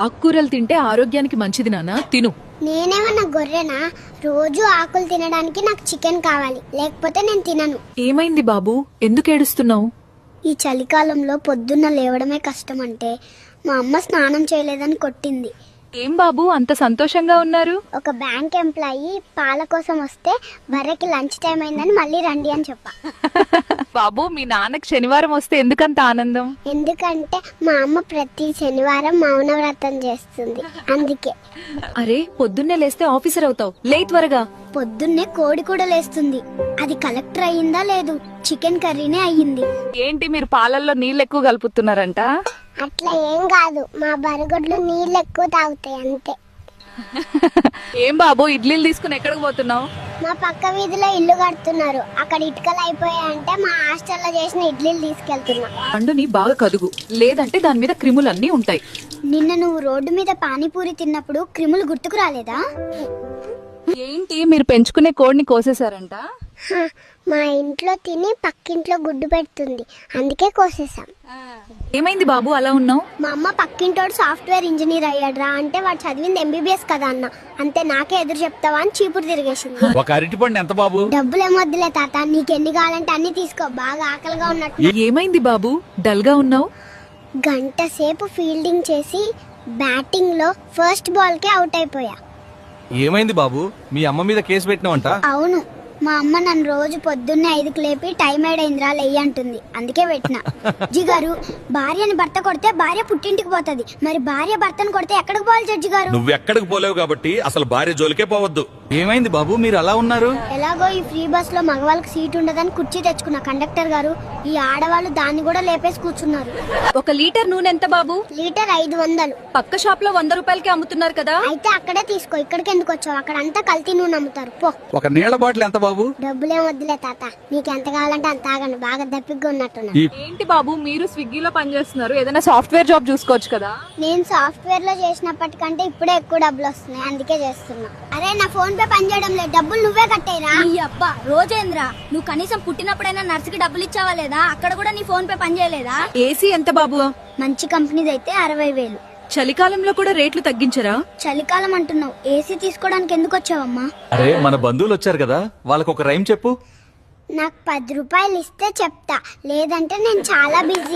ఆకుకూరలు తింటే ఆరోగ్యానికి మంచిది నాన్న, తిను. నేనేమన్నా గొర్రెనా? రోజు ఆకులు తినడానికి నాకు చికెన్ కావాలి, లేకపోతే నేను తినను. ఏమైంది బాబు, ఎందుకు ఏడుస్తున్నావు? ఈ చలికాలంలో పొద్దున్న లేవడమే కష్టం అంటే మా అమ్మ స్నానం చేయలేదని కొట్టింది. ఏం బాబు అంత సంతోషంగా ఉన్నారు? ఒక బ్యాంక్ ఎంప్లాయీ పాల కోసం వస్తే బర్రెకి లంచ్ టైం అయిందని మళ్ళీ రండి అని చెప్పా. బాబు మీ నాన్నకి శనివారం వస్తే ఎందుకంత ఆనందం? ఎందుకంటే మా అమ్మ ప్రతి శనివారం మౌనవ్రతం చేస్తుంది, అందుకే. అరే పొద్దున్నే లేస్తే ఆఫీసర్ అవుతావు, లే త్వరగా. పొద్దున్నే కోడి కూడా లేస్తుంది. అది కలెక్టర్ అయ్యిందా లేదు, చికెన్ కర్రీనే అయ్యింది. ఏంటి మీరు పాలల్లో నీళ్ళు ఎక్కువ కలుపుతున్నారంట? అట్లా ఏం కాదు, మా బరగొడ్లు నీళ్ళు ఎక్కువ తాగుతాయి అంతే. ఏం బాబు ఇడ్లీలు తీసుకుని ఎక్కడికి పోతున్నావు? మా పక్క వీధిలో ఇల్లు కడుతున్నారు, అక్కడ ఇటుకలు అయిపోయాయంటే మా హాస్టల్లో చేసిన ఇడ్లీలు తీసుకెళ్తున్నా. పండుని బాగా కదుగు, లేదంటే దాని మీద క్రిములన్నీ ఉంటాయి. నిన్న నువ్వు రోడ్డు మీద పానీపూరి తిన్నప్పుడు క్రిములు గుర్తుకు రాలేదా? ఏంటి మీరు పెంచుకునే కోడిని కోసేశారంట? హ, మా ఇంట్లో తిని పక్కింట్లో గుడ్డు పెడుతుంది, అందుకే కోసేసాం. ఏమైంది బాబు అలా ఉన్నావు? మా అమ్మ పక్కింటోడు సాఫ్ట్వేర్ ఇంజనీర్ అయ్యాడ్రా అంటే వాడు చదివింది ఎంబీబీఎస్ కదా అన్న, అంతే నాకే ఎదురు చెప్తావా అని చీపురు తిరిగేసింది. ఒక అరటిపండు ఎంత బాబు? డబ్బులేమొద్దులే తాత, నీకెన్ని కావాలంటే అన్ని తీసుకో, బాగా ఆకలిగా ఉన్నట్టు. ఏమైంది బాబు డల్ గా ఉన్నావు? గంట సేపు ఫీల్డింగ్ చేసి బ్యాటింగ్ లో ఫస్ట్ బాల్ కే అవుట్ అయిపోయా. ఏమైంది బాబు, మీ అమ్మ మీద కేసు పెట్టినావంట? అవును, మా అమ్మ నన్ను రోజు పొద్దున్నే 5కి లేపి టైం ఏడైందిరా లెయ్యి అంటుంది, అందుకే పెట్టిన. జడ్జి గారు, భార్యని భర్త కొడితే భార్య పుట్టింటికి పోతుంది, మరి భార్య భర్తను కొడితే ఎక్కడికి పోవాలి జడ్జి గారు? నువ్వు ఎక్కడికి పోలేవు కాబట్టి అసలు భార్య జోలికే పోవద్దు. ఏమైంది బాబు మీరు అలా ఉన్నారు? ఎలాగో ఈ ఫ్రీ బస్ లో మగవాళ్ళకి సీట్ ఉండదని కుర్చీ తెచ్చుకున్న కండక్టర్ గారు, ఈ ఆడవాళ్ళు దాన్ని కూడా లేపేసి కూర్చున్నారు. 1 లీటర్ నూనె ఎంత బాబు? లీటర్ 500. పక్క షాప్ లో 100 రూపాయలకి అమ్ముతున్నారు కదా. అయితే అక్కడే తీసుకో, ఇక్కడికి ఎందుకు వచ్చావు? అక్కడ అంతా కల్తీ నూనె అమ్ముతారు, పో. ఒక నీళ్ల బాటిల్ ఎంత బాబు? డబ్బులేం వద్దులే తాత, నీకు ఎంత కావాలంటే అంత ఆగండి, బాగా దప్పిగ్గా ఉన్నట్టున్నా. ఏంటి బాబు మీరు స్విగ్గీలో పనిచేస్తున్నారు, ఏదైనా సాఫ్ట్వేర్ జాబ్ చూసుకోవచ్చు కదా. నేను సాఫ్ట్వేర్ లో చేసినప్పటికంటే ఇప్పుడే ఎక్కువ డబ్బులు వస్తున్నాయి, అందుకే చేస్తున్నా. అరే నా ఫోన్ పే పని చేయడం లేదు, డబ్బులు నువ్వే కట్టేరా. నీ అబ్బా రోజేంద్రా, నువ్వు కనీసం పుట్టినప్పుడైనా నర్సుకి డబ్బులు ఇచ్చావా లేదా? అక్కడ కూడా నీ ఫోన్ పే పని చేయలేదా? ఏసీ ఎంత బాబు? మంచి కంపెనీది అయితే 60,000. చలికాలంలో కూడా రేట్లు తగ్గించరా? చలికాలం అంటున్నావు, ఏసీ తీసుకోవడానికి ఎందుకు వచ్చావమ్మా? అరే మన బంధువులు వచ్చారు కదా, వాళ్ళకి ఒక రైమ్ చెప్పు. నాకు 10 రూపాయలు ఇస్తే చెప్తా, లేదంటే నేను చాలా బిజీ.